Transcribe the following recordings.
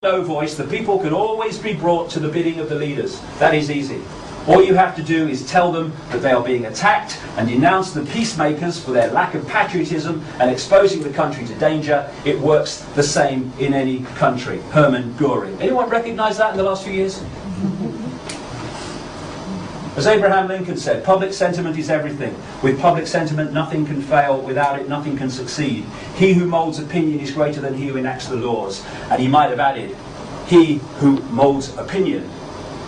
no voice, the people can always be brought to the bidding of the leaders. That is easy. All you have to do is tell them that they are being attacked and denounce the peacemakers for their lack of patriotism and exposing the country to danger. It works the same in any country. Hermann Göring. Anyone recognize that in the last few years? As Abraham Lincoln said, public sentiment is everything. With public sentiment, nothing can fail. Without it, nothing can succeed. He who molds opinion is greater than he who enacts the laws. And he might have added, he who molds opinion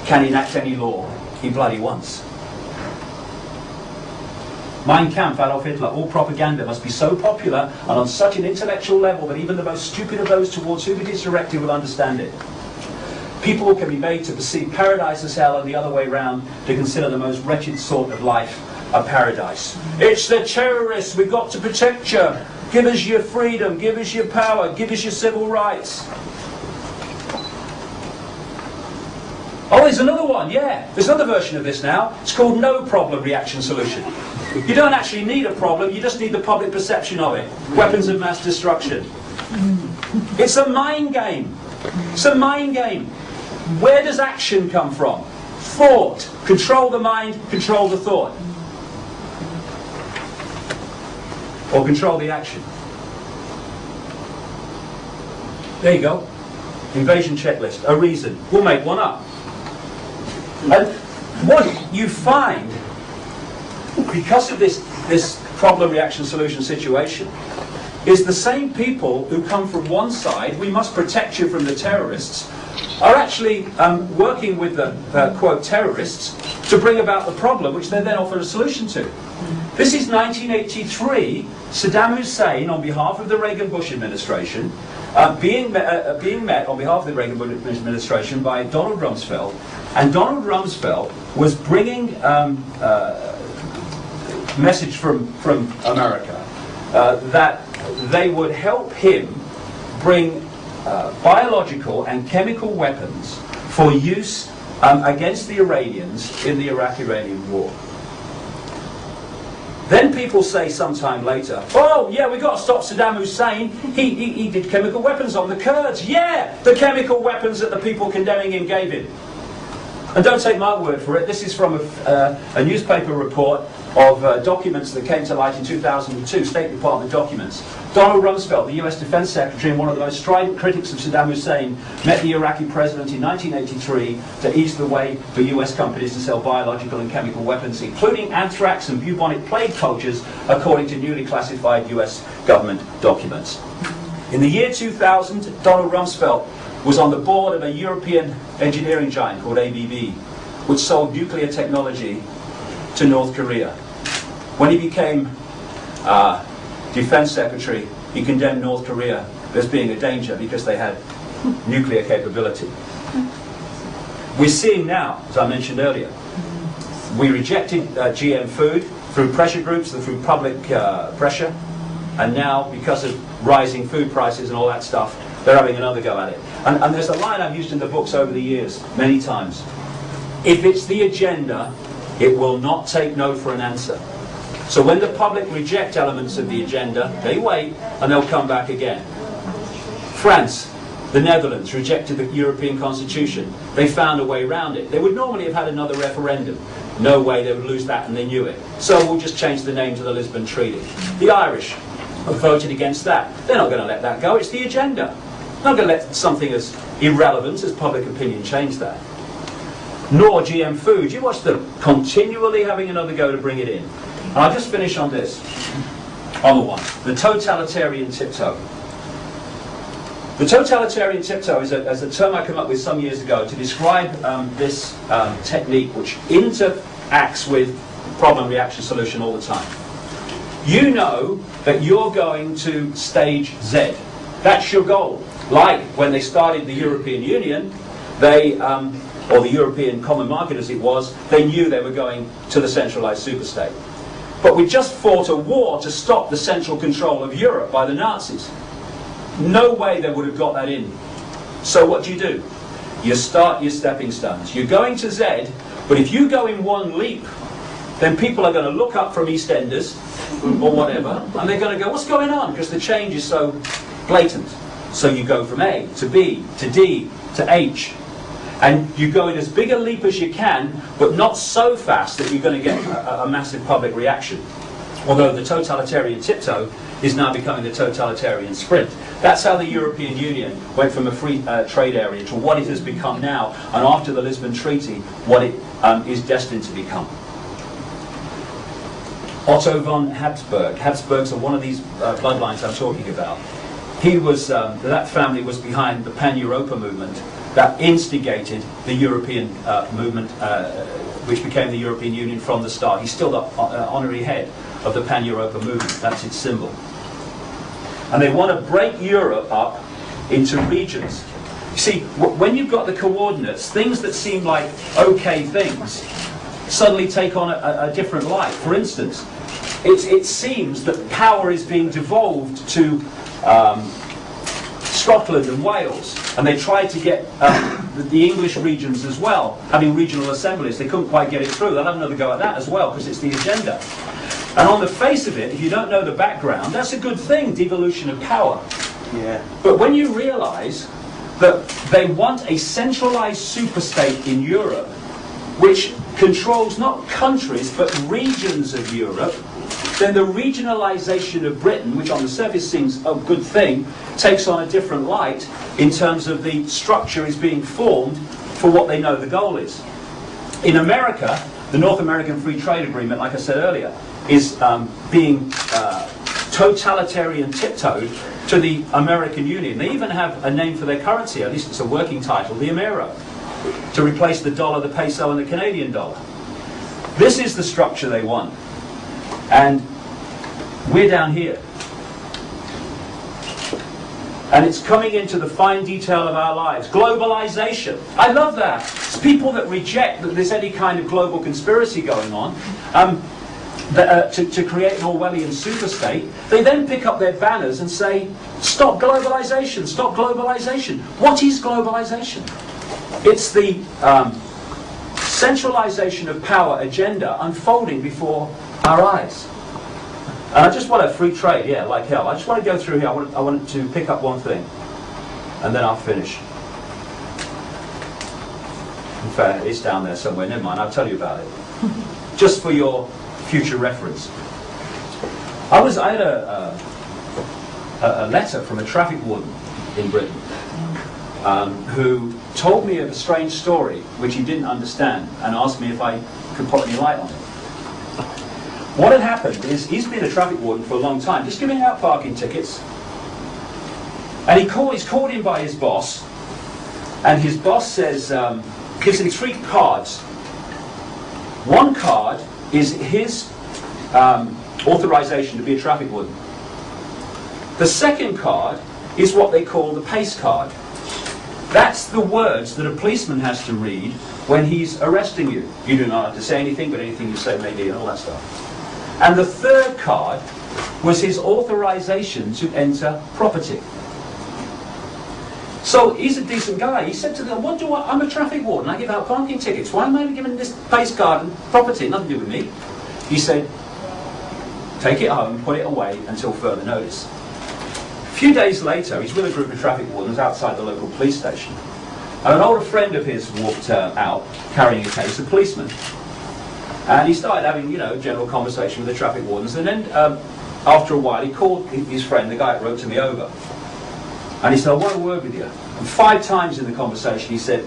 can enact any law he bloody wants. Mein Kampf, Adolf Hitler, all propaganda must be so popular and on such an intellectual level that even the most stupid of those towards whom it is directed will understand it. People can be made to perceive paradise as hell and the other way round, to consider the most wretched sort of life a paradise. It's the terrorists, we've got to protect you. Give us your freedom, give us your power, give us your civil rights. Oh, there's another one, yeah. There's another version of this now. It's called no problem reaction solution. You don't actually need a problem, you just need the public perception of it. Weapons of mass destruction. It's a mind game. It's a mind game. Where does action come from? Thought. Control the mind, control the thought. Or control the action. There you go. Invasion checklist. A reason. We'll make one up. And what you find, because of this problem reaction solution situation, is the same people who come from one side, we must protect you from the terrorists, are actually working with the, quote, terrorists to bring about the problem, which they then offer a solution to. This is 1983, Saddam Hussein, on behalf of the Reagan-Bush administration, being met on behalf of the Reagan-Bush administration by Donald Rumsfeld, and Donald Rumsfeld was bringing a message from America that they would help him bring biological and chemical weapons for use against the Iranians in the Iraq-Iranian war. Then people say sometime later, oh yeah, we've got to stop Saddam Hussein, he did chemical weapons on the Kurds. Yeah, the chemical weapons that the people condemning him gave him. And don't take my word for it, this is from a newspaper report of documents that came to light in 2002, State Department documents. Donald Rumsfeld, the US Defense Secretary and one of the most strident critics of Saddam Hussein, met the Iraqi president in 1983 to ease the way for US companies to sell biological and chemical weapons, including anthrax and bubonic plague cultures, according to newly classified US government documents. In the year 2000, Donald Rumsfeld was on the board of a European engineering giant called ABB, which sold nuclear technology to North Korea. When he became Defense Secretary, he condemned North Korea as being a danger because they had nuclear capability. We're seeing now, as I mentioned earlier, we rejected GM food through pressure groups and through public pressure, and now, because of rising food prices and all that stuff, they're having another go at it. And there's a line I've used in the books over the years, many times. If it's the agenda, it will not take no for an answer. So when the public reject elements of the agenda, they wait and they'll come back again. France, the Netherlands rejected the European Constitution. They found a way around it. They would normally have had another referendum. No way, they would lose that, and they knew it. So we'll just change the name to the Lisbon Treaty. The Irish have voted against that. They're not going to let that go. It's the agenda. They're not going to let something as irrelevant as public opinion change that. Nor GM food. You watch them continually having another go to bring it in. And I'll just finish on this. On the one. The totalitarian tiptoe. The totalitarian tiptoe is a term I came up with some years ago to describe this technique which interacts with problem reaction solution all the time. You know that you're going to stage Z. That's your goal. Like when they started the European Union, they, or the European Common Market as it was, they knew they were going to the centralized superstate. But we just fought a war to stop the central control of Europe by the Nazis. No way they would have got that in. So what do? You start your stepping stones. You're going to Z, but if you go in one leap, then people are going to look up from EastEnders or whatever, and they're going to go, what's going on? Because the change is so blatant. So you go from A to B to D to H. And you go in as big a leap as you can, but not so fast that you're going to get a massive public reaction. Although the totalitarian tiptoe is now becoming the totalitarian sprint. That's how the European Union went from a free trade area to what it has become now, and after the Lisbon Treaty, what it is destined to become. Otto von Habsburg. Habsburgs are one of these bloodlines I'm talking about. He was, that family was behind the Pan-Europa movement that instigated the European movement, which became the European Union from the start. He's still the honorary head of the Pan-Europa movement. That's its symbol. And they want to break Europe up into regions. You see, when you've got the coordinates, things that seem like okay things suddenly take on a different life. For instance, it seems that power is being devolved to Scotland and Wales, and they tried to get the English regions as well, having regional assemblies. They couldn't quite get it through. They'll have another go at that as well, because it's the agenda. And on the face of it, if you don't know the background, that's a good thing, devolution of power. Yeah. But when you realise that they want a centralised superstate in Europe, which controls not countries but regions of Europe, then the regionalisation of Britain, which on the surface seems a good thing, takes on a different light in terms of the structure is being formed for what they know the goal is. In America, the North American Free Trade Agreement, like I said earlier, is being totalitarian tiptoed to the American Union. They even have a name for their currency, at least it's a working title, the Amero, to replace the dollar, the peso, and the Canadian dollar. This is the structure they want. And we're down here. And it's coming into the fine detail of our lives. Globalization. I love that. It's people that reject that there's any kind of global conspiracy going on to create an Orwellian superstate. They then pick up their banners and say, stop globalization, stop globalization. What is globalization? It's the centralization of power agenda unfolding before our eyes. And I just want a free trade, yeah, like hell. I just want to go through here. I want to pick up one thing, and then I'll finish. In fact, it's down there somewhere. Never mind, I'll tell you about it. Just for your future reference. I had a letter from a traffic warden in Britain who told me of a strange story which he didn't understand and asked me if I could put any light on it. What had happened is he's been a traffic warden for a long time, just giving out parking tickets. And he's called in by his boss, and his boss says, gives him 3 cards. One card is his authorization to be a traffic warden. The second card is what they call the pace card. That's the words that a policeman has to read when he's arresting you. You do not have to say anything, but anything you say may be, and all that stuff. And the third card was his authorization to enter property. So he's a decent guy. He said to them, I'm a traffic warden, I give out parking tickets. Why am I given this pace card and property? Nothing to do with me. He said, take it home, put it away until further notice. A few days later, he's with a group of traffic wardens outside the local police station. And an older friend of his walked out carrying a case, a policeman. And he started having, general conversation with the traffic wardens. And then, after a while, he called his friend, the guy that wrote to me over. And he said, I want a word with you. And 5 times in the conversation, he said,